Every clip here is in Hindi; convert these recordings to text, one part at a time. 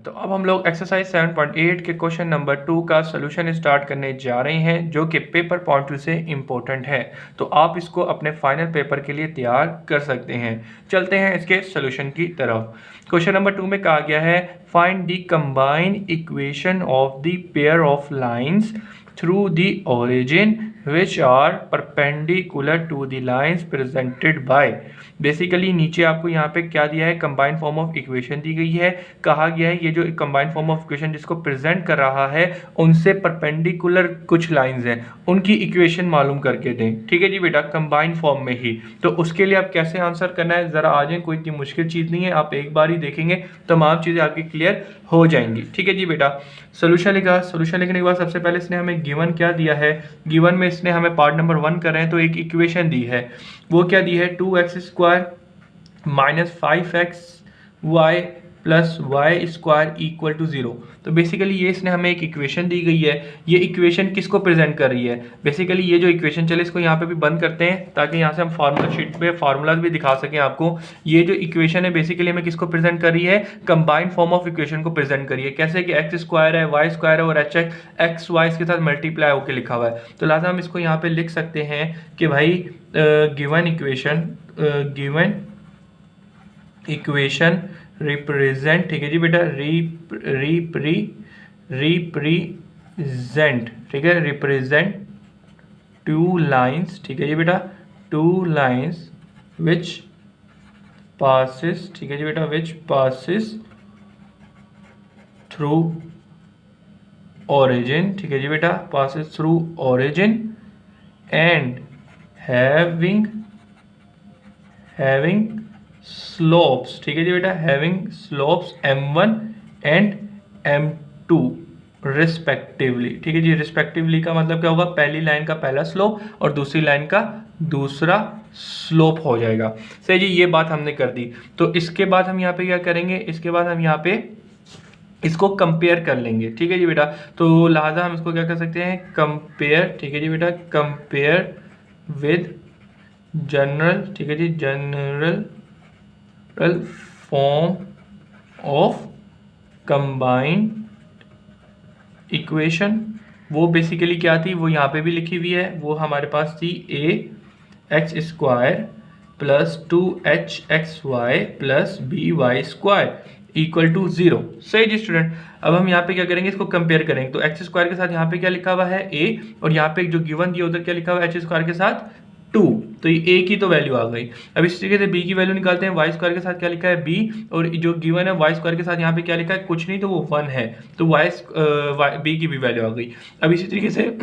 तो अब हम लोग एक्सरसाइज 7.8 के क्वेश्चन नंबर 2 का सोल्यूशन स्टार्ट करने जा रहे हैं, जो कि पेपर पॉइंट ऑफ व्यू से इम्पोर्टेंट है। तो आप इसको अपने फाइनल पेपर के लिए तैयार कर सकते हैं। चलते हैं इसके सोल्यूशन की तरफ। क्वेश्चन नंबर 2 में कहा गया है, find the combined equation of the pair of lines through the origin which are perpendicular to the lines presented by. Basically नीचे आपको यहाँ पे क्या दिया है, कंबाइंड फॉर्म ऑफ इक्वेशन दी गई है। कहा गया है ये जो कंबाइंड फॉर्म ऑफ इक्वेशन जिसको प्रेजेंट कर रहा है उनसे परपेंडिकुलर कुछ लाइंस हैं, उनकी इक्वेशन मालूम करके दें। ठीक है जी बेटा, कंबाइंड फॉर्म में ही। तो उसके लिए आप कैसे आंसर करना है ज़रा आ जाएं, कोई इतनी मुश्किल चीज़ नहीं है, आप एक बार ही देखेंगे तमाम चीज़ें आपकी क्लियर हो जाएंगी। ठीक है जी बेटा, सोल्यूशन लिखा। सोल्यूशन लिखने के बाद सबसे पहले इसने हमें गिवन क्या दिया है, गिवन में इसने हमें पार्ट नंबर 1 कर रहे हैं तो एक इक्वेशन दी है। वो क्या दी है, 2x² minus 5xy plus y square equal to 0। तो बेसिकली ये इसने हमें एक इक्वेशन दी गई है। ये इक्वेशन किसको प्रेजेंट कर रही है, बेसिकली ये जो इक्वेशन, चले इसको यहाँ पे भी बंद करते हैं ताकि यहाँ से हम फार्मूला शीट पे फार्मूलाज भी दिखा सकें आपको। ये जो इक्वेशन है बेसिकली हमें किसको प्रेजेंट कर रही है, कंबाइंड फॉर्म ऑफ इक्वेशन को प्रेजेंट करिए। कैसे कि x² है, y² है और x y के साथ मल्टीप्लाई होकर लिखा हुआ है। तो लिहाजा हम इसको यहाँ पे लिख सकते हैं कि भाई गिवन इक्वेशन रिप्रेजेंट, ठीक है जी बेटा, रिप्रेजेंट, ठीक है, रिप्रेजेंट टू लाइंस, ठीक है जी बेटा, टू लाइंस विच पासिस, ठीक है जी बेटा, विच पासिस थ्रू ओरिजिन, ठीक है जी बेटा, passes through origin and having slopes, ठीक है जी बेटा, having slopes m1 and m2 respectively. ठीक है जी, रिस्पेक्टिवली का मतलब क्या होगा, पहली लाइन का पहला स्लोप और दूसरी लाइन का दूसरा स्लोप हो जाएगा। सही जी, ये बात हमने कर दी। तो इसके बाद हम यहाँ पे क्या करेंगे, इसके बाद हम यहाँ पे इसको कंपेयर कर लेंगे। ठीक है जी बेटा, तो लिहाजा हम इसको क्या कर सकते हैं, कंपेयर, ठीक है जी बेटा, कंपेयर विद जनरल, ठीक है जी, general form of combined equation. वो बेसिकली क्या थी, वो यहाँ पे भी लिखी हुई है। वो हमारे पास थी ax² plus 2hxy plus by² equal to 0। सही जी स्टूडेंट, अब हम यहाँ पे क्या करेंगे, इसको कंपेयर करेंगे। तो x² के साथ यहाँ पे क्या लिखा हुआ है a, और यहाँ पे जो गिवन दिया उधर क्या लिखा हुआ है h² के साथ 2। तो ये a की तो वैल्यू आ गई। अब इस तरीके से b की वैल्यू निकालते हैं। y² के साथ क्या लिखा है b, और जो गिवन है y² के साथ यहाँ पे क्या लिखा है, कुछ नहीं तो वो 1 है, तो b की भी वैल्यू आ गई। अब इसी तरीके से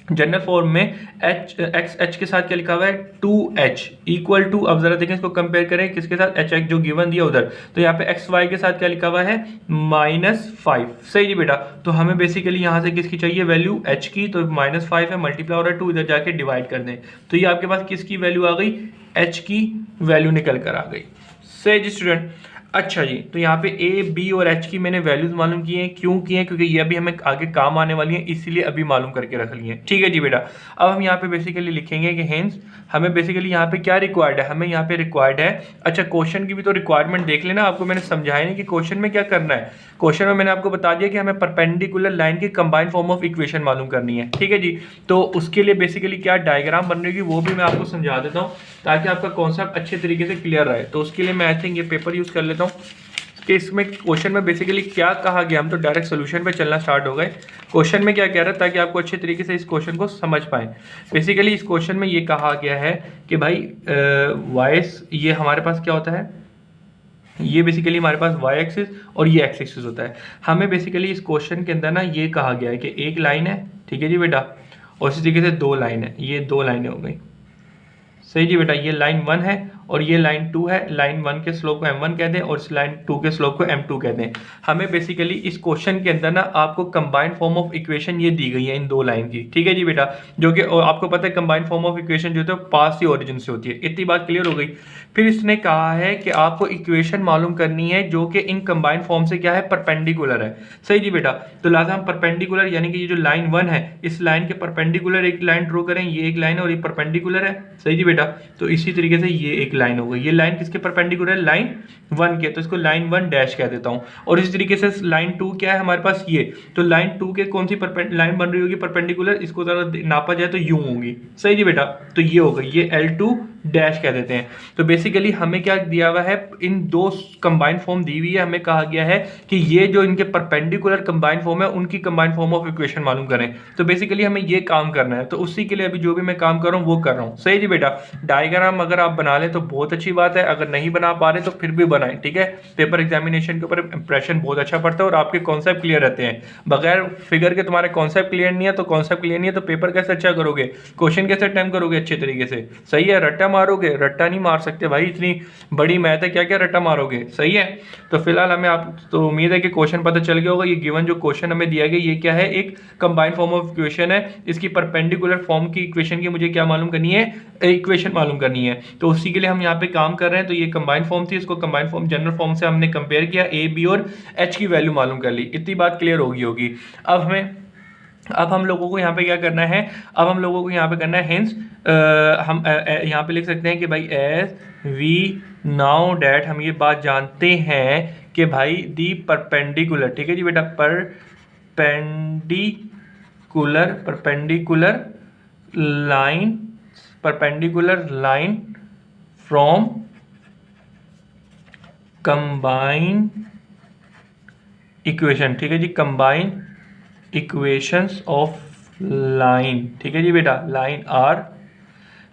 जनरल फॉर्म में h के साथ क्या लिखा हुआ है 2h इक्वल टू, अब जरा देखें इसको कंपेयर करें किसके साथ, h जो गिवन दिया उधर। तो यहाँ पे xy के साथ क्या लिखा हुआ है -5। सही जी बेटा, तो हमें बेसिकली यहाँ से किसकी चाहिए वैल्यू, h की। तो -5 है, मल्टीप्लाई हो रहा है 2, इधर जाके डिवाइड कर दें। तो ये आपके पास किसकी वैल्यू आ गई, h की वैल्यू निकल कर आ गई। सही जी स्टूडेंट, अच्छा जी, तो यहाँ पे a, b और h की मैंने वैल्यूज मालूम किए हैं। क्यों किए हैं, क्योंकि ये अभी हमें आगे काम आने वाली है, इसीलिए अभी मालूम करके रख लिए हैं। ठीक है जी बेटा, अब हम यहाँ पे बेसिकली लिखेंगे कि हेंस हमें बेसिकली यहाँ पे क्या रिक्वायर्ड है, हमें यहाँ पे रिक्वायर्ड है, अच्छा क्वेश्चन की भी तो रिक्वायरमेंट देख लेना। आपको मैंने समझाया नहीं कि क्वेश्चन में क्या करना है। क्वेश्चन में मैंने आपको बता दिया कि हमें परपेंडिकुलर लाइन की कंबाइंड फॉर्म ऑफ इक्वेशन मालूम करनी है। ठीक है जी, तो उसके लिए बेसिकली क्या डायग्राम बनेगी वो भी मैं आपको समझा देता हूँ ताकि आपका कॉन्सेप्ट अच्छे तरीके से क्लियर रहे। तो उसके लिए मैं आई थिंक ये पेपर यूज़ कर लेता हूँ कि इसमें क्वेश्चन में बेसिकली क्या कहा गया। हम तो डायरेक्ट सोल्यूशन पे चलना स्टार्ट हो गए। क्वेश्चन में क्या कह रहा है ताकि आपको अच्छे तरीके से इस क्वेश्चन को समझ पाएं। बेसिकली इस क्वेश्चन में ये कहा गया है कि भाई वाइस, ये हमारे पास क्या होता है, ये बेसिकली हमारे पास y एक्सिस और ये x एक्सिस होता है। हमें बेसिकली इस क्वेश्चन के अंदर ना ये कहा गया है कि एक लाइन है, ठीक है जी बेटा, और इसी तरीके से 2 लाइन है, ये 2 लाइनें हो गई। सही जी बेटा, ये लाइन 1 है और ये लाइन 2 है। लाइन 1 के स्लोप को m1 कहते हैं और इस लाइन 2 के स्लोप को m2 कहते हैं। हमें बेसिकली इस क्वेश्चन के अंदर ना आपको कंबाइंड फॉर्म ऑफ इक्वेशन ये दी गई है इन 2 लाइन की। ठीक है जी बेटा, जो कि आपको पता है कंबाइंड फॉर्म ऑफ इक्वेशन जो है पास ही ओरिजिन से होती है। इतनी बात क्लियर हो गई। फिर इसने कहा है कि आपको इक्वेशन मालूम करनी है जो कि इन कंबाइंड फॉर्म से क्या है, परपेंडिकुलर है। सही जी बेटा, तो लिहाजा हम परपेंडिकुलर यानी कि ये जो लाइन 1 है इस लाइन के परपेंडिकुलर एक लाइन ड्रॉ करें। ये एक लाइन है और ये परपेंडिकुलर है। सही जी बेटा, तो इसी तरीके से ये एक लाइन हो गई। ये लाइन किसके परपेंडिकुलर है? लाइन 1 के, तो इसको लाइन 1 डैश कह देता हूँ। और इसी तरीके से लाइन 2 क्या है हमारे पास? ये, तो लाइन 2 के कौन सी लाइन बन रही होगी परपेंडिकुलर? इसको जरा नापा जाए तो यूं होगी। सही जी बेटा, तो ये होगा, ये L2 डैश कह देते हैं। तो बेसिकली हमें क्या दिया हुआ है? इन दो कंबाइंड फॉर्म दी हुई है, हमें कहा गया है कि ये जो इनके परपेंडिकुलर कंबाइंड फॉर्म है उनकी कंबाइंड फॉर्म ऑफ इक्वेशन मालूम करें। तो बेसिकली हमें ये काम करना है, तो उसी के लिए अभी जो भी मैं काम कर रहा हूँ वो कर रहा हूँ। सही जी बेटा, डायग्राम अगर आप बना लें तो बहुत अच्छी बात है, अगर नहीं बना पा रहे तो फिर भी बनाएं, ठीक है। पेपर एग्जामिनेशन के ऊपर इंप्रेशन बहुत अच्छा पड़ता है और आपके कॉन्सेप्ट क्लियर रहते हैं। बगैर फिगर के तुम्हारे कॉन्सेप्ट क्लियर नहीं है तो कॉन्सेप्ट क्लियर नहीं है तो पेपर कैसे अच्छा करोगे, क्वेश्चन कैसे अटेम्प्ट करोगे अच्छे तरीके से? सही है, रट्टा मारोगे? रट्टा नहीं मार सकते भाई, इतनी बड़ी मैथ है, क्या क्या रट्टा मारोगे? सही है। तो फिलहाल हमें आप तो उम्मीद है कि क्वेश्चन पता चल गया होगा। ये गिवन जो क्वेश्चन हमें दिया गया ये क्या है? एक कंबाइंड फॉर्म ऑफ इक्वेशन है। इसकी परपेंडिकुलर फॉर्म की इक्वेशन की मुझे क्या मालूम करनी है? इक्वेशन मालूम करनी है। तो उसी के लिए हम यहाँ पे काम कर रहे हैं। तो ये कंबाइंड फॉर्म थी, इसको कंबाइंड फॉर्म जनरल फॉर्म से हमने कंपेयर किया, ए बी और एच की वैल्यू मालूम कर ली। इतनी बात क्लियर होगी। अब हम लोगों को यहाँ पे क्या करना है? अब हम लोगों को यहाँ पे करना है हेंस हम यहाँ पे लिख सकते हैं कि भाई एज वी नाउ डैट, हम ये बात जानते हैं कि भाई दी परपेंडिकुलर, ठीक है जी बेटा, perpendicular line from combine equation, ठीक है जी, कंबाइन इक्वेशंस ऑफ लाइन, ठीक है जी बेटा, लाइन आर।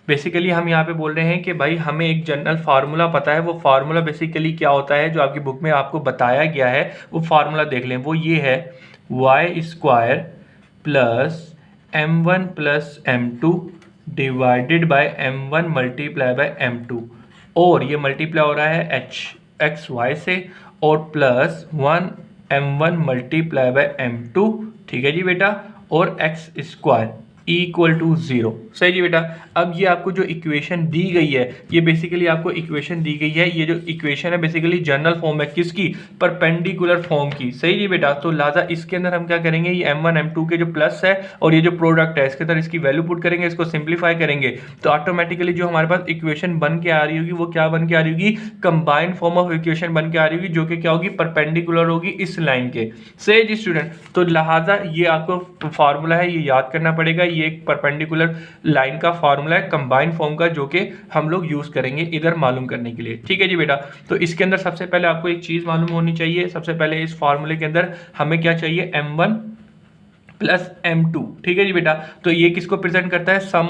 बेसिकली हम यहाँ पे बोल रहे हैं कि भाई हमें एक जनरल फार्मूला पता है। वो फार्मूला बेसिकली क्या होता है जो आपकी बुक में आपको बताया गया है, वो फार्मूला देख लें। वो ये है y square plus m1 plus m2 divided by m1 multiply by m2, और ये मल्टीप्लाई हो रहा है x y से, और plus 1 m1 multiply by m2, ठीक है जी बेटा, और x स्क्वायर इक्वल टू 0। सही जी बेटा। अब ये आपको जो इक्वेशन दी गई है, ये बेसिकली आपको इक्वेशन दी गई है। ये जो इक्वेशन है बेसिकली जनरल फॉर्म है किसकी? परपेंडिकुलर फॉर्म की। सही जी बेटा। तो लिहाजा इसके अंदर हम क्या करेंगे? ये m1 m2 के जो प्लस है और ये जो प्रोडक्ट है इसके अंदर इसकी वैल्यू पुट करेंगे, इसको सिंप्लीफाई करेंगे, तो ऑटोमेटिकली जो हमारे पास इक्वेशन बन के आ रही होगी वो क्या बन के आ रही होगी? कंबाइंड फॉर्म ऑफ इक्वेशन बन के आ रही होगी, जो कि क्या होगी? परपेंडिकुलर होगी इस लाइन के। सही जी स्टूडेंट। तो लिहाजा ये आपको फार्मूला है, ये याद करना पड़ेगा। ये एक परपेंडिकुलर लाइन का फार्मूला है कंबाइंड फॉर्म का, जो कि हम लोग यूज करेंगे इधर मालूम करने के लिए। ठीक है जी बेटा। तो इसके अंदर सबसे पहले आपको एक चीज मालूम होनी चाहिए। सबसे पहले इस फार्मूले के अंदर हमें क्या चाहिए? m1 plus m2। ठीक है जी बेटा। तो ये किसको प्रेजेंट करता है? सम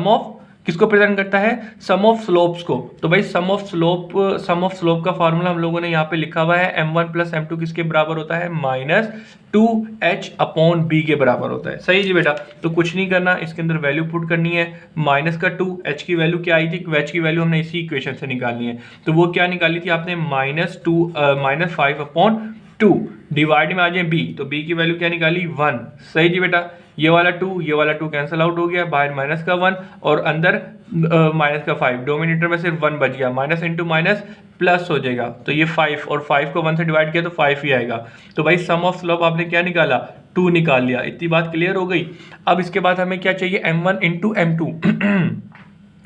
ऑफ किसको प्रेजेंट करता है? सम ऑफ स्लोप्स को। तो भाई सम ऑफ स्लोप का फार्मूला हम लोगों ने यहाँ पे लिखा हुआ है। m1 प्लस m2 किसके बराबर होता है? -2h अपॉन b के बराबर होता है। सही जी बेटा। तो कुछ नहीं करना, इसके अंदर वैल्यू पुट करनी है। माइनस का 2, h की वैल्यू क्या आई थी? h की वैल्यू हमने इसी इक्वेशन से निकालनी है। तो वो क्या निकाली थी आपने? -5 अपॉन 2 डिवाइड में आ जाए b, तो b की वैल्यू क्या निकाली? 1। सही जी बेटा। ये वाला 2 कैंसिल आउट हो गया, बाहर माइनस का 1 और अंदर माइनस का 5, डोमिनेटर में सिर्फ 1 बच गया, माइनस इंटू माइनस प्लस हो जाएगा। तो ये 5 और 5 को 1 से डिवाइड किया तो 5 ही आएगा। तो भाई सम ऑफ स्लोप आपने क्या निकाला? 2 निकाल लिया। इतनी बात क्लियर हो गई। अब इसके बाद हमें क्या चाहिए? m1 इंटू m2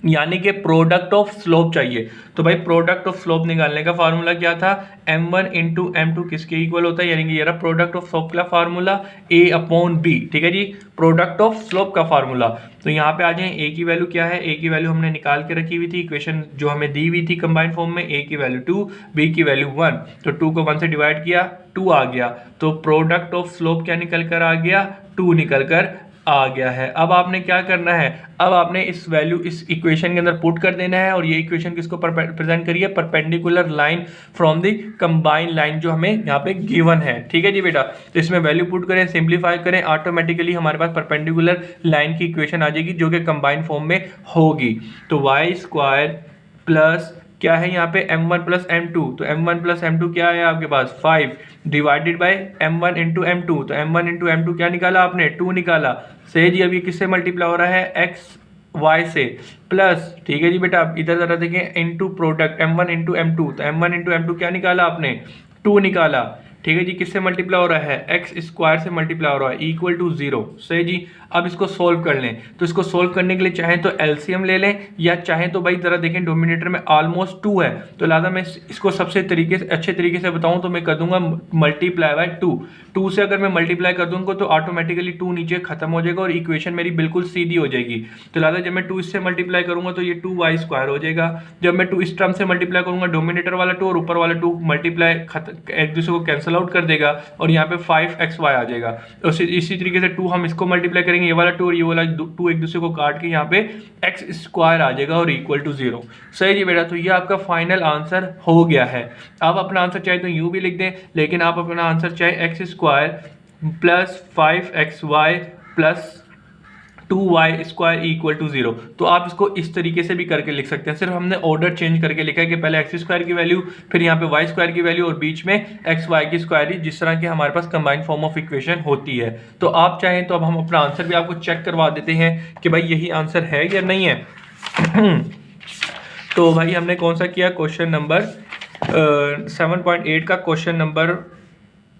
यानी कि प्रोडक्ट ऑफ स्लोप चाहिए। तो भाई प्रोडक्ट ऑफ स्लोप निकालने का फार्मूला क्या था? m1 इंटू m2 किसके इक्वल होता है? यानी कि ये रहा प्रोडक्ट ऑफ स्लोप का फार्मूला, a अपॉन b। ठीक है जी, प्रोडक्ट ऑफ स्लोप का फार्मूला। तो यहाँ पे आ जाए, a की वैल्यू क्या है? a की वैल्यू हमने निकाल के रखी हुई थी, इक्वेशन जो हमें दी हुई थी कंबाइंड फॉर्म में। a की वैल्यू 2, b की वैल्यू 1। तो 2 को 1 से डिवाइड किया, 2 आ गया। तो प्रोडक्ट ऑफ स्लोप क्या निकल कर आ गया? 2 निकल कर आ गया है। अब आपने क्या करना है? अब आपने इस वैल्यू इस इक्वेशन के अंदर पुट कर देना है, और ये इक्वेशन किसको प्रेजेंट करिए? Perpendicular line from the combined line जो हमें यहाँ पे गिवन है। ठीक है जी बेटा। तो इसमें वैल्यू पुट करें, सिंप्लीफाई करें, ऑटोमेटिकली हमारे पास परपेंडिकुलर लाइन की इक्वेशन आ जाएगी जो कि कंबाइंड फॉर्म में होगी। तो वाई स्क्वायर प्लस क्या है यहाँ पे? m1 plus m2। तो m1 प्लस m2 क्या है आपके पास? 5 divided by m1 into m2। तो m1 इंटू m2 क्या निकाला आपने? 2 निकाला। सही जी। अब ये किससे मल्टीप्लाई हो रहा है? x y से प्लस। ठीक है जी बेटा। अब इधर जरा देखें, into product m1 into m2। तो m1 इंटू m2 क्या निकाला आपने? 2 निकाला। ठीक है जी। किससे मल्टीप्लाई हो रहा है? x स्क्वायर से मल्टीप्लाई हो रहा है, इक्वल टू 0। सही जी। अब इसको सोल्व कर लें। तो इसको सोल्व करने के लिए चाहें तो एलसीएम ले लें, या चाहें तो भाई ज़रा देखें डोमिनेटर में ऑलमोस्ट 2 है, तो लिहाजा मैं इसको सबसे अच्छे तरीके से बताऊं तो मैं कर दूंगा मल्टीप्लाई बाय 2 से अगर मैं मल्टीप्लाई कर दूंगा तो ऑटोमेटिकली 2 नीचे खत्म हो जाएगा और इक्वेशन मेरी बिल्कुल सीधी हो जाएगी। तो लिहाजा जब मैं 2 इससे मल्टीप्लाई करूंगा तो ये 2y² हो जाएगा। जब मैं 2 इस टर्म से मल्टीप्लाई करूंगा, डोमिनेटर वाला 2 और ऊपर वाला 2 मल्टीप्लाई एक दूसरे को कैंसिल आउट कर देगा और यहाँ पे 5xy आ जाएगा। तो इसी तरीके से 2 हम इसको मल्टीप्लाई करेंगे, ये वाला 2 और ये वाला 2 एक दूसरे को काट के यहाँ पे x² आ जाएगा और इक्वल टू 0। सही जी बेटा, तो ये आपका फाइनल आंसर हो गया है। आप अपना आंसर चाहे तो यूं भी लिख दें, लेकिन आप अपना आंसर चाहे x² plus 5xy plus 2y² equal to 0, तो आप इसको इस तरीके से भी करके लिख सकते हैं। सिर्फ हमने ऑर्डर चेंज करके लिखा है कि पहले x² की वैल्यू, फिर यहाँ पे y² की वैल्यू और बीच में xy की स्क्वायर, जिस तरह के हमारे पास कंबाइंड फॉर्म ऑफ इक्वेशन होती है। तो आप चाहें तो अब हम अपना आंसर भी आपको चेक करवा देते हैं कि भाई यही आंसर है या नहीं है। तो भाई हमने कौन सा किया, क्वेश्चन नंबर 7.8 का क्वेश्चन नंबर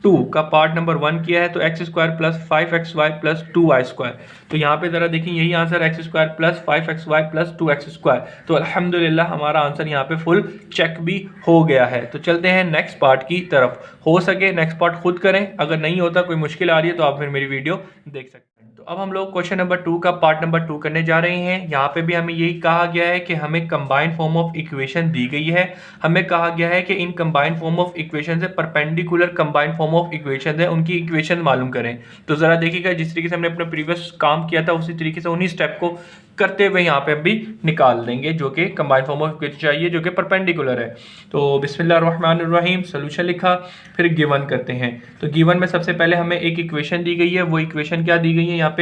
2 का पार्ट नंबर 1 किया है। तो x² plus 5xy plus 2y², तो यहाँ पे ज़रा देखिए यही answer x² plus 5xy plus 2x²। तो अल्हम्दुलिल्लाह हमारा आंसर यहाँ पे फुल चेक भी हो गया है। तो चलते हैं नेक्स्ट पार्ट की तरफ। हो सके नेक्स्ट पार्ट खुद करें, अगर नहीं होता कोई मुश्किल आ रही है तो आप फिर मेरी वीडियो देख सकते हैं। तो अब हम लोग क्वेश्चन नंबर 2 का पार्ट नंबर 2 करने जा रहे हैं। यहाँ पे भी हमें यही कहा गया है कि हमें कंबाइंड फॉर्म ऑफ इक्वेशन दी गई है। हमें कहा गया है कि इन कंबाइंड फॉर्म ऑफ इक्वेशन से perpendicular combined form of equation है उनकी इक्वेशन मालूम करें। तो जरा देखिएगा, जिस तरीके से हमने अपना प्रीवियस काम किया था उसी तरीके से उन्हीं स्टेप को करते हुए यहाँ पे भी निकाल देंगे, जो कि कंबाइंड फॉर्म ऑफ इक्वेशन चाहिए जो कि परपेंडिकुलर है। तो बिस्मिल्लाहिर्रहमानिर्रहीम सोल्यूशन लिखा, फिर गिवन करते हैं। तो गिवन में सबसे पहले हमें एक इक्वेशन दी गई है। वो इक्वेशन क्या दी गई है यहाँ पे,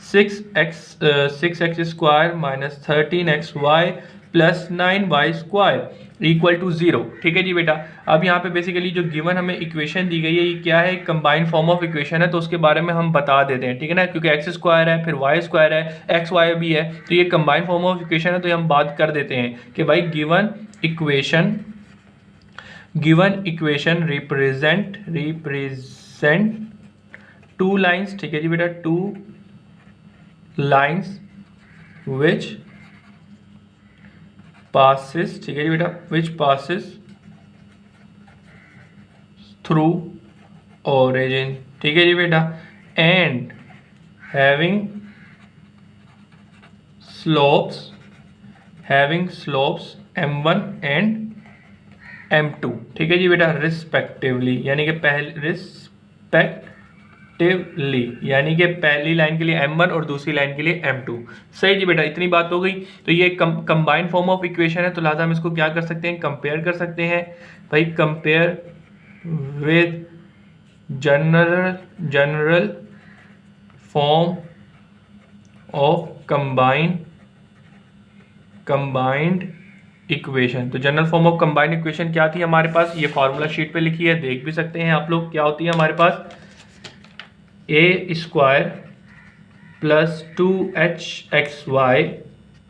6x² minus 13xy plus 9y² equal to 0। ठीक है जी बेटा। अब यहाँ पे बेसिकली जो गिवन हमें इक्वेशन दी गई है ये क्या है, कंबाइंड फॉर्म ऑफ इक्वेशन है, तो उसके बारे में हम बता देते हैं। ठीक है ना, क्योंकि x² है, फिर y² है, xy भी है, तो ये कंबाइंड फॉर्म ऑफ इक्वेशन है। तो ये हम बात कर देते हैं कि भाई गिवन इक्वेशन रिप्रेजेंट 2 लाइन्स। ठीक है जी बेटा, 2 लाइन्स विच passes, ठीक है जी बेटा, which passes through origin। ठीक है जी बेटा, and having slopes m1 and m2। ठीक है जी बेटा, रिस्पेक्टिवली, यानी कि यानी कि पहली लाइन के लिए m1 और दूसरी लाइन के लिए m2। सही जी बेटा, इतनी बात हो गई। तो ये कंबाइंड फॉर्म ऑफ इक्वेशन है, तो लिहाजा हम इसको क्या कर सकते हैं, कंपेयर कर सकते हैं। भाई compare with general form of combined equation. तो general form of combined equation क्या थी हमारे पास, ये फार्मूला शीट पे लिखी है, देख भी सकते हैं आप लोग। क्या होती है हमारे पास, a² plus 2hxy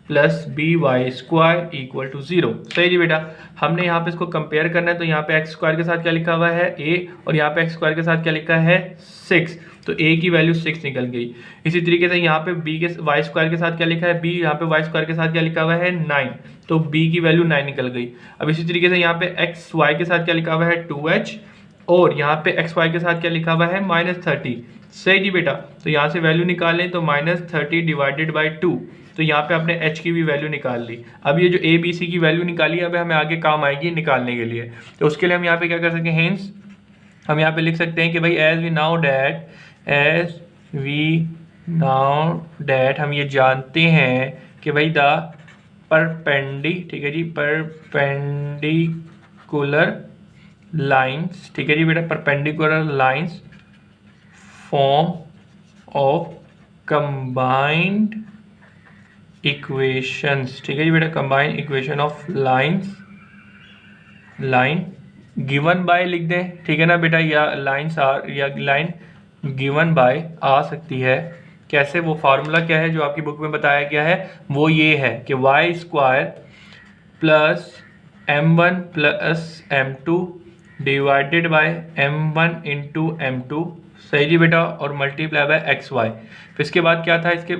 plus by² equal to 0। सही जी बेटा। हमने यहाँ पे इसको कंपेयर करना है, तो यहाँ पे x² के साथ क्या लिखा हुआ है a, और यहाँ पे x² के साथ क्या लिखा है 6, तो a की वैल्यू 6 निकल गई। इसी तरीके से यहाँ पे y² के साथ क्या लिखा है b, यहाँ पे y² के साथ क्या लिखा हुआ है 9, तो b की वैल्यू 9 निकल गई। अब इसी तरीके से यहाँ पे xy के साथ क्या लिखा हुआ है 2h, और यहाँ पे xy के साथ क्या लिखा हुआ है -30। सही जी बेटा। तो यहाँ से वैल्यू निकाल लें, तो -30 डिवाइडेड बाई 2, तो यहाँ पे आपने h की भी वैल्यू निकाल ली। अब ये जो a b c की वैल्यू निकाली है, अब हमें आगे काम आएगी निकालने के लिए। तो उसके लिए हम यहाँ पे क्या कर सकते हैं, हेंस हम यहाँ पे लिख सकते हैं कि भाई एज वी नाउ डैट हम ये जानते हैं कि भाई द ठीक है जी, परपेंडिकुलर लाइन्स। ठीक है जी बेटा, perpendicular lines form of combined equations. ठीक है जी बेटा, combined equation of line given by लिख दें। ठीक है ना बेटा, या लाइन्स आर, या लाइन गिवन बाय आ सकती है। कैसे, वो फार्मूला क्या है जो आपकी बुक में बताया गया है, वो ये है कि y² plus m1 plus m2 divided by m1 into m2। सही जी बेटा, और मल्टीप्लाई बाय एक्स वाई। फिर इसके बाद क्या था, इसके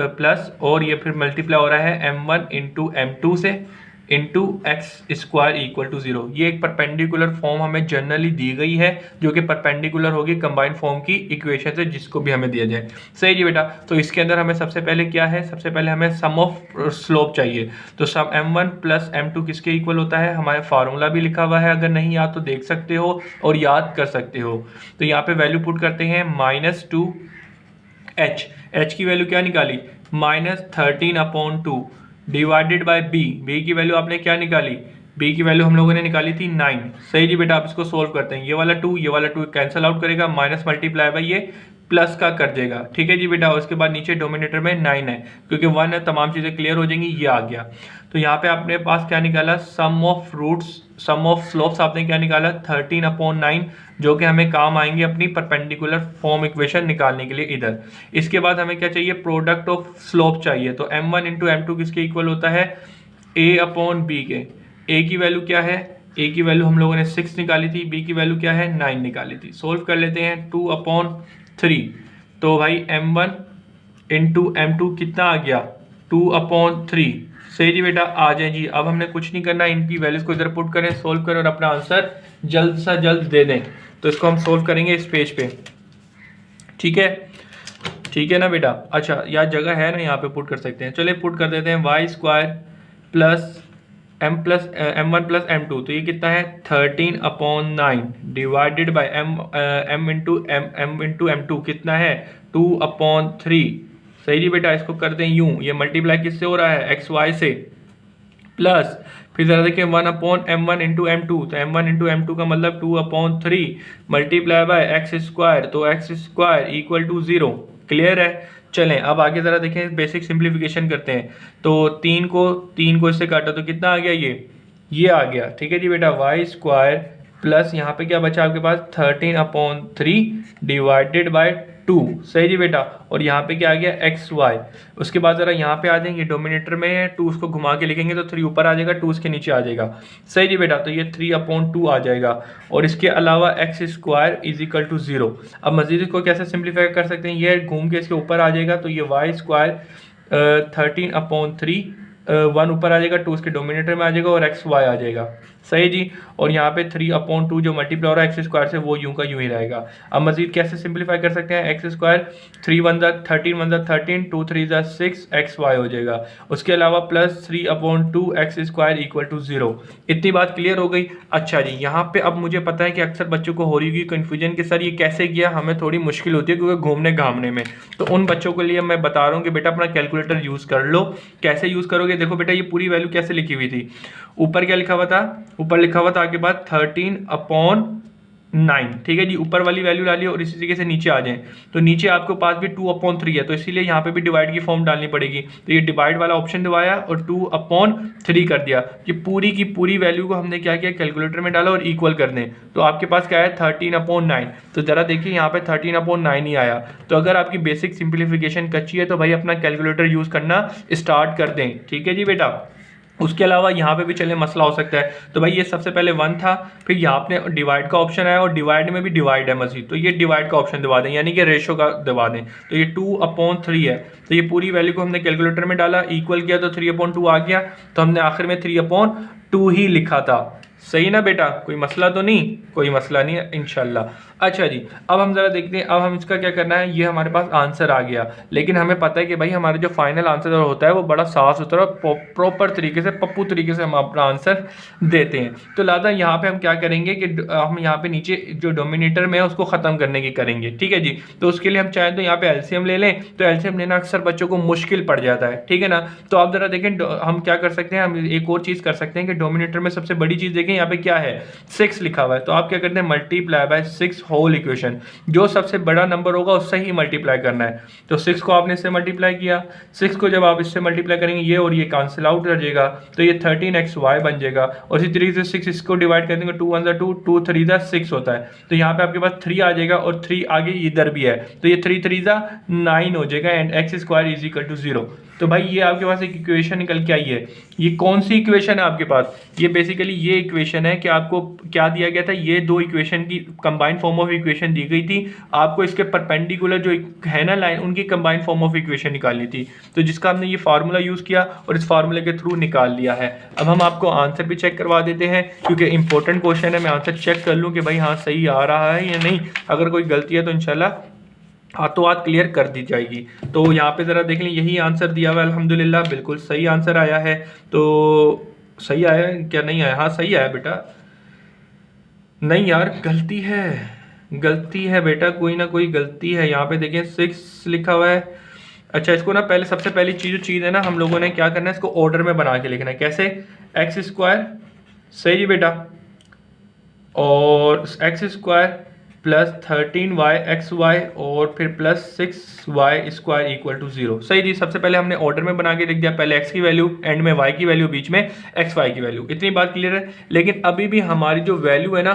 प्लस, और ये फिर मल्टीप्लाई हो रहा है m1 इंटू m2 से into x square equal to 0। ये एक परपेंडिकुलर फॉर्म हमें जनरली दी गई है, जो कि परपेंडिकुलर होगी कंबाइंड फॉर्म की इक्वेशन से, जिसको भी हमें दिया जाए। सही जी बेटा, तो इसके अंदर हमें सबसे पहले क्या है, सबसे पहले हमें सम ऑफ स्लोप चाहिए। तो सम m1 प्लस m2 किसके इक्वल होता है, हमारे फार्मूला भी लिखा हुआ है, अगर नहीं याद तो देख सकते हो और याद कर सकते हो। तो यहाँ पे वैल्यू पुट करते हैं -2h, h की वैल्यू क्या निकाली, -13/2 डिवाइडेड बाय b की वैल्यू आपने क्या निकाली, b की वैल्यू हम लोगों ने निकाली थी 9। सही जी बेटा, आप इसको सोल्व करते हैं, ये वाला 2 कैंसिल आउट करेगा, माइनस मल्टीप्लाई बाय ये प्लस का कर देगा। ठीक है जी बेटा, और उसके बाद नीचे डोमिनेटर में 9 है, क्योंकि 1 है, तमाम चीज़ें क्लियर हो जाएंगी, ये आ गया। तो यहाँ पे आपने पास क्या निकाला, sum of roots, sum of slopes आपने क्या निकाला 13/9, जो कि हमें काम आएंगे अपनी परपेंडिकुलर फॉर्म इक्वेशन निकालने के लिए इधर। इसके बाद हमें क्या चाहिए, प्रोडक्ट ऑफ स्लोप चाहिए। तो m1 इंटू m2 किसके इक्वल होता है, a/b के। a की वैल्यू क्या है, a की वैल्यू हम लोगों ने 6 निकाली थी, b की वैल्यू क्या है 9 निकाली थी। सोल्व कर लेते हैं, 2/3। तो भाई m1 इंटू m2 कितना आ गया, 2/3। सही जी बेटा, आ जाए जी। अब हमने कुछ नहीं करना, इनकी वैल्यूज को इधर पुट करें, सोल्व करें और अपना आंसर जल्द से जल्द दे दें। तो इसको हम सोल्व करेंगे इस पेज पे, ठीक है, ठीक है ना बेटा। अच्छा, यार जगह है ना, यहाँ पे पुट कर सकते हैं, चलिए पुट कर देते हैं, Y square plus m1 plus m2, तो ये कितना है 13/9 divided by m into m2 कितना है 2/3। सही जी बेटा, इसको कर दें यूं, ये मल्टीप्लाई किससे हो रहा है, एक्स वाई से, प्लस फिर जरा देखिए 1/m1 इंटू m2, तो m1 इंटू m2 का मतलब 2/3 मल्टीप्लाई बाय एक्स स्क्वायर, तो x square equal to 0। Clear है। चलें अब आगे ज़रा देखें, बेसिक सिंप्लीफिकेशन करते हैं। तो 3 को इससे काटा तो कितना आ गया, ये आ गया। ठीक है जी बेटा, वाई स्क्वायर प्लस यहाँ पे क्या बचा आपके पास 13/3 डिवाइडेड बाय 2। सही जी बेटा, और यहाँ पे क्या आ गया एक्स वाई। उसके बाद ज़रा यहाँ पे आ जाएंगे, डोमिनेटर में 2 उसको घुमा के लिखेंगे तो 3 ऊपर आ जाएगा, 2 उसके नीचे आ जाएगा। सही जी बेटा, तो ये 3/2 आ जाएगा, और इसके अलावा x square is equal to 0। अब मजीद इसको कैसे सिंप्लीफाई कर सकते हैं, ये घूम के इसके ऊपर आ जाएगा, तो ये वाई स्क्वायर 13/3 1 ऊपर आ जाएगा, 2 उसके डोमिनेटर में आ जाएगा और एक्स वाई आ जाएगा। सही जी, और यहाँ पे 3/2 जो मल्टीप्लाई हो रहा है एक्स स्क्वायर से, वो यूं का यूं ही रहेगा। अब मजीद कैसे सिंप्लीफाई कर सकते हैं, एक्स स्क्वायर 3 1 13 1 13 2 3 6 एक्स वाई हो जाएगा। उसके अलावा plus 3/2 x square equal to 0। इतनी बात क्लियर हो गई। अच्छा जी, यहाँ पे अब मुझे पता है कि अक्सर बच्चों को हो रही होगी कन्फ्यूजन कि सर ये कैसे किया, हमें थोड़ी मुश्किल होती है क्योंकि घूमने घामने में। तो उन बच्चों के लिए मैं बता रहा हूँ कि बेटा अपना कैलकुलेटर यूज़ कर लो। कैसे यूज़ करोगे, देखो बेटा ये पूरी वैल्यू कैसे लिखी हुई थी, ऊपर क्या लिखा हुआ था, ऊपर लिखा हुआ था आपके पास 13/9। ठीक है जी, ऊपर वाली वैल्यू डालिए और इसी तरीके से नीचे आ जाएं। तो नीचे आपके पास भी 2/3 है, तो इसीलिए यहाँ पे भी डिवाइड की फॉर्म डालनी पड़ेगी। तो ये डिवाइड वाला ऑप्शन दबाया और 2/3 कर दिया। ये पूरी की पूरी वैल्यू को हमने क्या किया, कैलकुलेटर में डाला और इक्वल कर दें। तो आपके पास क्या है 13/9। तो जरा देखिए यहाँ पे 13/9 ही आया। तो अगर आपकी बेसिक सिंप्लीफिकेशन कच्ची है तो भाई अपना कैलकुलेटर यूज करना स्टार्ट कर दें। ठीक है जी बेटा। उसके अलावा यहाँ पे भी चले मसला हो सकता है। तो भाई ये सबसे पहले 1 था, फिर यहाँ पे डिवाइड का ऑप्शन आया और डिवाइड में भी डिवाइड है मजीद, तो ये डिवाइड का ऑप्शन दबा दें, यानी कि रेशो का दबा दें। तो ये 2/3 है, तो ये पूरी वैल्यू को हमने कैलकुलेटर में डाला, इक्वल किया तो 3/2 आ गया। तो हमने आखिर में 3/2 ही लिखा था। सही ना बेटा, कोई मसला तो नहीं, कोई मसला नहीं है इंशाल्लाह। अच्छा जी, अब हम ज़रा देखते हैं, अब हम इसका क्या करना है। ये हमारे पास आंसर आ गया, लेकिन हमें पता है कि भाई हमारा जो फाइनल आंसर होता है वो बड़ा साफ सुथरा और प्रॉपर तरीके से, पप्पू तरीके से हम अपना आंसर देते हैं। तो लिहाजा यहाँ पे हम क्या करेंगे कि हम यहाँ पे नीचे जो डोमिनेटर में है उसको ख़त्म करने की करेंगे। ठीक है जी, तो उसके लिए हम चाहें तो यहाँ पे एलसीएम ले लें, तो एलसीएम लेना अक्सर बच्चों को मुश्किल पड़ जाता है। ठीक है ना। तो आप ज़रा देखें हम क्या कर सकते हैं, हम एक और चीज़ कर सकते हैं कि डोमिनेटर में सबसे बड़ी चीज़ देखें, यहाँ पे क्या है 6 लिखा हुआ है। तो आप क्या करते हैं, मल्टीप्लाई बाय 6 होल इक्वेशन, जो सबसे बड़ा नंबर होगा उससे ही मल्टीप्लाई करना है। तो 6 को आपने इससे मल्टीप्लाई किया, 6 को जब आप इससे मल्टीप्लाई करेंगे ये और ये कैंसिल आउट कर जाएगा, तो ये 13xy बन जाएगा। और इसी तरीके से 6 इसको डिवाइड कर देंगे, 2 1 2 2 3 6 होता है। तो यहाँ पे आपके पास 3 आ जाएगा और 3 आगे इधर भी है, तो ये 3 3 9 हो जाएगा and x square is equal to 0। तो भाई ये आपके पास एक इक्वेशन निकल के आई है। ये कौन सी इक्वेशन है आपके पास, ये बेसिकली ये इक्वेशन है कि आपको क्या दिया गया था, ये दो इक्वेशन की combined form form of equation दी गई थी, आपको इसके परपेंडिकुलर जो है ना लाइन, उनकी कंबाइंड फॉर्म ऑफ इक्वेशन निकालनी थी, तो जिसका हमने ये फार्मूला यूज़ किया और इस फार्मूले के थ्रू निकाल लिया है। अब हम आपको आंसर भी चेक करवा देते हैं, क्योंकि इंपॉर्टेंट क्वेश्चन है, मैं आंसर चेक कर लूँ कि भाई हाँ सही आ रहा है या नहीं। अगर कोई गलती है तो इंशाल्लाह हाथों हाथ क्लियर कर दी जाएगी। तो यहाँ पे ज़रा देख लें, यही आंसर दिया हुआ है अल्हम्दुलिल्लाह, बिल्कुल सही आंसर आया है। तो सही आया क्या, नहीं आया? हाँ सही आया बेटा। नहीं यार, गलती है बेटा, कोई ना कोई गलती है। यहाँ पे देखें 6 लिखा हुआ है। अच्छा, इसको ना पहले सबसे पहली चीज़ है ना, हम लोगों ने क्या करना है, इसको ऑर्डर में बना के लिखना है। कैसे? एक्स स्क्वायर, सही जी बेटा, और एक्स स्क्वायर प्लस 13y(xy) और फिर प्लस 6y² इक्वल टू 0। सही जी, सबसे पहले हमने ऑर्डर में बना के लिख दिया, पहले x की वैल्यू, एंड में y की वैल्यू, बीच में xy की वैल्यू। इतनी बात क्लियर है। लेकिन अभी भी हमारी जो वैल्यू है ना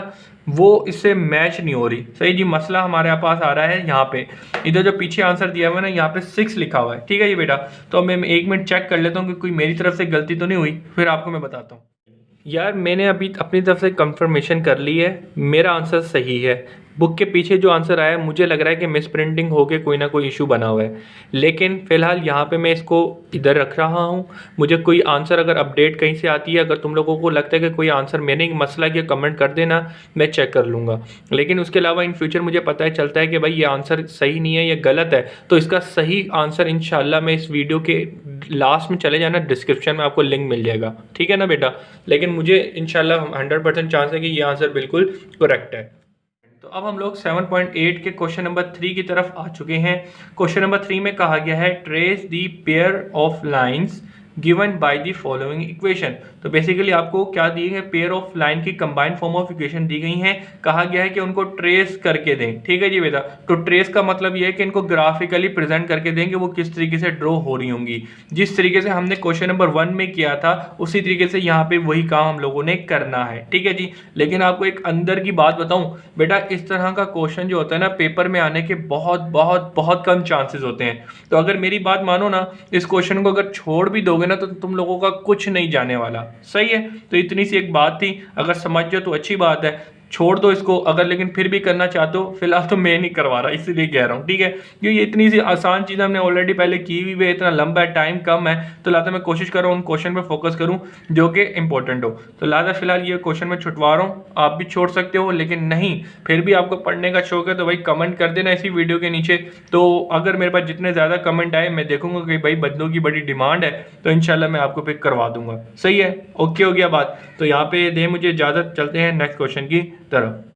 वो इससे मैच नहीं हो रही। सही जी, मसला हमारे पास आ रहा है यहाँ पे, इधर जो पीछे आंसर दिया हुआ है ना, यहाँ पे 6 लिखा हुआ है। ठीक है जी बेटा, तो मैं 1 मिनट चेक कर लेता हूँ कि कोई मेरी तरफ से गलती तो नहीं हुई, फिर आपको मैं बताता हूँ। यार मैंने अभी अपनी तरफ से कंफर्मेशन कर ली है, मेरा आंसर सही है। बुक के पीछे जो आंसर आया है, मुझे लग रहा है कि मिस प्रिंटिंग होके कोई ना कोई इशू बना हुआ है, लेकिन फ़िलहाल यहाँ पे मैं इसको इधर रख रहा हूँ। मुझे कोई आंसर अगर अपडेट कहीं से आती है, अगर तुम लोगों को लगता है कि कोई आंसर मैंने एक मसला किया, कमेंट कर देना, मैं चेक कर लूँगा। लेकिन उसके अलावा इन फ्यूचर मुझे पता है चलता है कि भाई ये आंसर सही नहीं है, ये गलत है, तो इसका सही आंसर इंशाल्लाह मैं इस वीडियो के लास्ट में चले जाना, डिस्क्रिप्शन में आपको लिंक मिल जाएगा। ठीक है ना बेटा? लेकिन मुझे इंशाल्लाह 100% चांस है कि ये आंसर बिल्कुल करेक्ट है। तो अब हम लोग 7.8 के क्वेश्चन नंबर 3 की तरफ आ चुके हैं। क्वेश्चन नंबर 3 में कहा गया है trace the pair of lines given by the following equation. तो बेसिकली आपको क्या दी है, पेयर ऑफ लाइन की कंबाइंड फॉर्म ऑफ इक्वेशन दी गई हैं। कहा गया है कि उनको ट्रेस करके दें। ठीक है जी बेटा, तो ट्रेस का मतलब ये है कि इनको ग्राफिकली प्रेजेंट करके दें कि वो किस तरीके से ड्रॉ हो रही होंगी। जिस तरीके से हमने क्वेश्चन नंबर 1 में किया था, उसी तरीके से यहाँ पे वही काम हम लोगों ने करना है। ठीक है जी, लेकिन आपको एक अंदर की बात बताऊं बेटा, इस तरह का क्वेश्चन जो होता है ना, पेपर में आने के बहुत बहुत बहुत कम चांसेस होते हैं। तो अगर मेरी बात मानो ना, इस क्वेश्चन को अगर छोड़ भी दोगे ना, तो तुम लोगों का कुछ नहीं जाने वाला। सही है, तो इतनी सी एक बात थी, अगर समझ जाओ तो अच्छी बात है, छोड़ दो इसको। अगर लेकिन फिर भी करना चाहते हो, फिलहाल तो मैं नहीं करवा रहा, इसीलिए कह रहा हूँ। ठीक है, क्योंकि ये इतनी सी आसान चीज़ हमने ऑलरेडी पहले की हुई है, इतना लंबा टाइम कम है, तो लाता मैं कोशिश कर रहा हूँ उन क्वेश्चन पे फोकस करूँ जो कि इंपॉर्टेंट हो। तो लाता फिलहाल ये क्वेश्चन मैं छुटवा रहा हूँ, आप भी छोड़ सकते हो, लेकिन नहीं फिर भी आपको पढ़ने का शौक है तो भाई कमेंट कर देना इसी वीडियो के नीचे। तो अगर मेरे पास जितने ज़्यादा कमेंट आए, मैं देखूंगा कि भाई बंदों की बड़ी डिमांड है, तो इंशाल्लाह मैं आपको पिक करवा दूंगा। सही है, ओके हो गया बात। तो यहाँ पे दे मुझे इजाज़त, चलते हैं नेक्स्ट क्वेश्चन की तरफ।